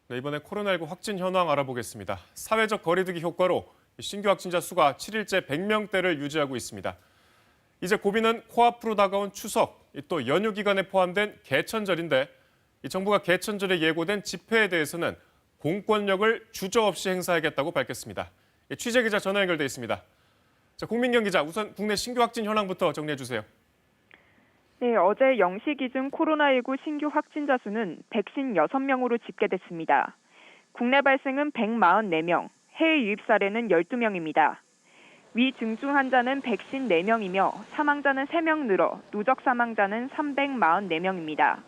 네, 이번에 코로나19 확진 현황 알아보겠습니다. 사회적 거리두기 효과로 신규 확진자 수가 7일째 100명대를 유지하고 있습니다. 이제 고비는 코앞으로 다가온 추석, 또 연휴 기간에 포함된 개천절인데 이 정부가 개천절에 예고된 집회에 대해서는 공권력을 주저없이 행사하겠다고 밝혔습니다. 취재기자 전화 연결돼 있습니다. 자, 국민경 기자, 우선 국내 신규 확진 현황부터 정리해 주세요. 네, 어제 0시 기준 코로나19 신규 확진자 수는 156명으로 집계됐습니다. 국내 발생은 144명, 해외 유입 사례는 12명입니다. 위 중증 환자는 154명이며 사망자는 3명 늘어 누적 사망자는 344명입니다.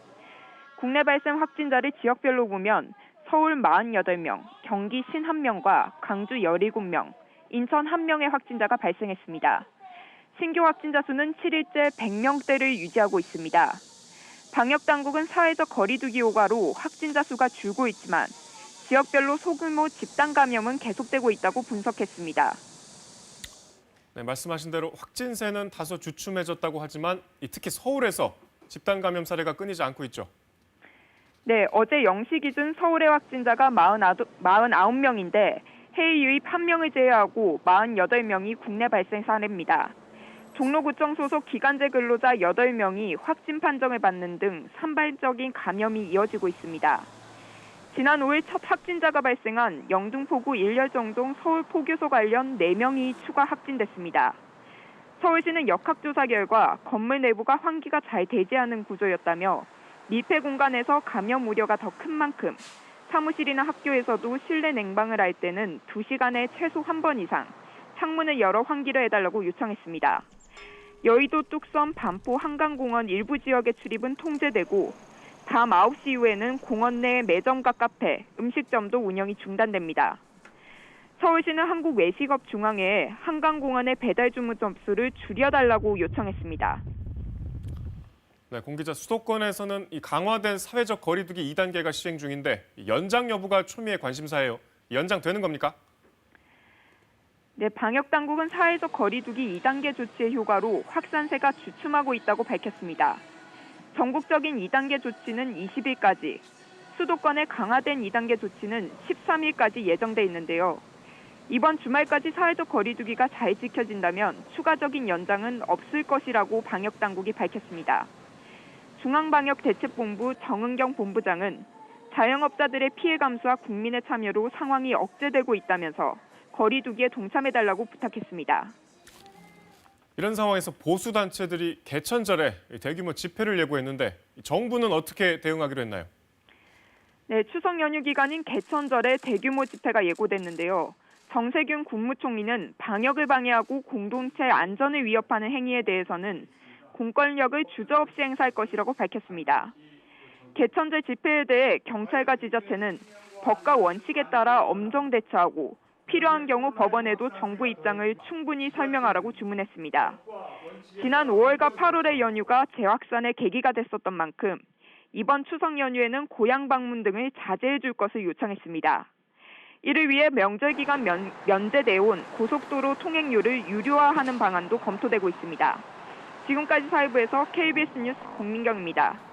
국내 발생 확진자를 지역별로 보면 서울 48명, 경기 51명과 광주 17명, 인천 1명의 확진자가 발생했습니다. 신규 확진자 수는 7일째 100명대를 유지하고 있습니다. 방역당국은 사회적 거리두기 효과로 확진자 수가 줄고 있지만 지역별로 소규모 집단 감염은 계속되고 있다고 분석했습니다. 네, 말씀하신 대로 확진세는 다소 주춤해졌다고 하지만 특히 서울에서 집단 감염 사례가 끊이지 않고 있죠. 네, 어제 0시 기준 서울의 확진자가 49명인데 해외 유입 1명을 제외하고 48명이 국내 발생 사례입니다. 종로구청 소속 기간제 근로자 8명이 확진 판정을 받는 등 산발적인 감염이 이어지고 있습니다. 지난 5일 첫 확진자가 발생한 영등포구 일렬정동 서울포교소 관련 4명이 추가 확진됐습니다. 서울시는 역학조사 결과 건물 내부가 환기가 잘 되지 않은 구조였다며 밀폐 공간에서 감염 우려가 더 큰 만큼 사무실이나 학교에서도 실내 냉방을 할 때는 2시간에 최소 1번 이상 창문을 열어 환기를 해달라고 요청했습니다. 여의도 뚝섬 반포 한강공원 일부 지역의 출입은 통제되고 밤 9시 이후에는 공원 내 매점과 카페, 음식점도 운영이 중단됩니다. 서울시는 한국외식업중앙회에 한강공원의 배달 주문 접수를 줄여달라고 요청했습니다. 네, 공 기자, 수도권에서는 이 강화된 사회적 거리두기 2단계가 시행 중인데 연장 여부가 초미의 관심사예요. 연장되는 겁니까? 네, 방역당국은 사회적 거리두기 2단계 조치의 효과로 확산세가 주춤하고 있다고 밝혔습니다. 전국적인 2단계 조치는 20일까지, 수도권의 강화된 2단계 조치는 13일까지 예정돼 있는데요. 이번 주말까지 사회적 거리두기가 잘 지켜진다면 추가적인 연장은 없을 것이라고 방역당국이 밝혔습니다. 중앙방역대책본부 정은경 본부장은 자영업자들의 피해 감수와 국민의 참여로 상황이 억제되고 있다면서 거리두기에 동참해달라고 부탁했습니다. 이런 상황에서 보수단체들이 개천절에 대규모 집회를 예고했는데 정부는 어떻게 대응하기로 했나요? 네, 추석 연휴 기간인 개천절에 대규모 집회가 예고됐는데요. 정세균 국무총리는 방역을 방해하고 공동체 안전을 위협하는 행위에 대해서는 공권력을 주저없이 행사할 것이라고 밝혔습니다. 개천절 집회에 대해 경찰과 지자체는 법과 원칙에 따라 엄정 대처하고 필요한 경우 법원에도 정부 입장을 충분히 설명하라고 주문했습니다. 지난 5월과 8월의 연휴가 재확산의 계기가 됐었던 만큼 이번 추석 연휴에는 고향 방문 등을 자제해 줄 것을 요청했습니다. 이를 위해 명절 기간 면제돼온 고속도로 통행료를 유료화하는 방안도 검토되고 있습니다. 지금까지 사회부에서 KBS 뉴스 공민경입니다.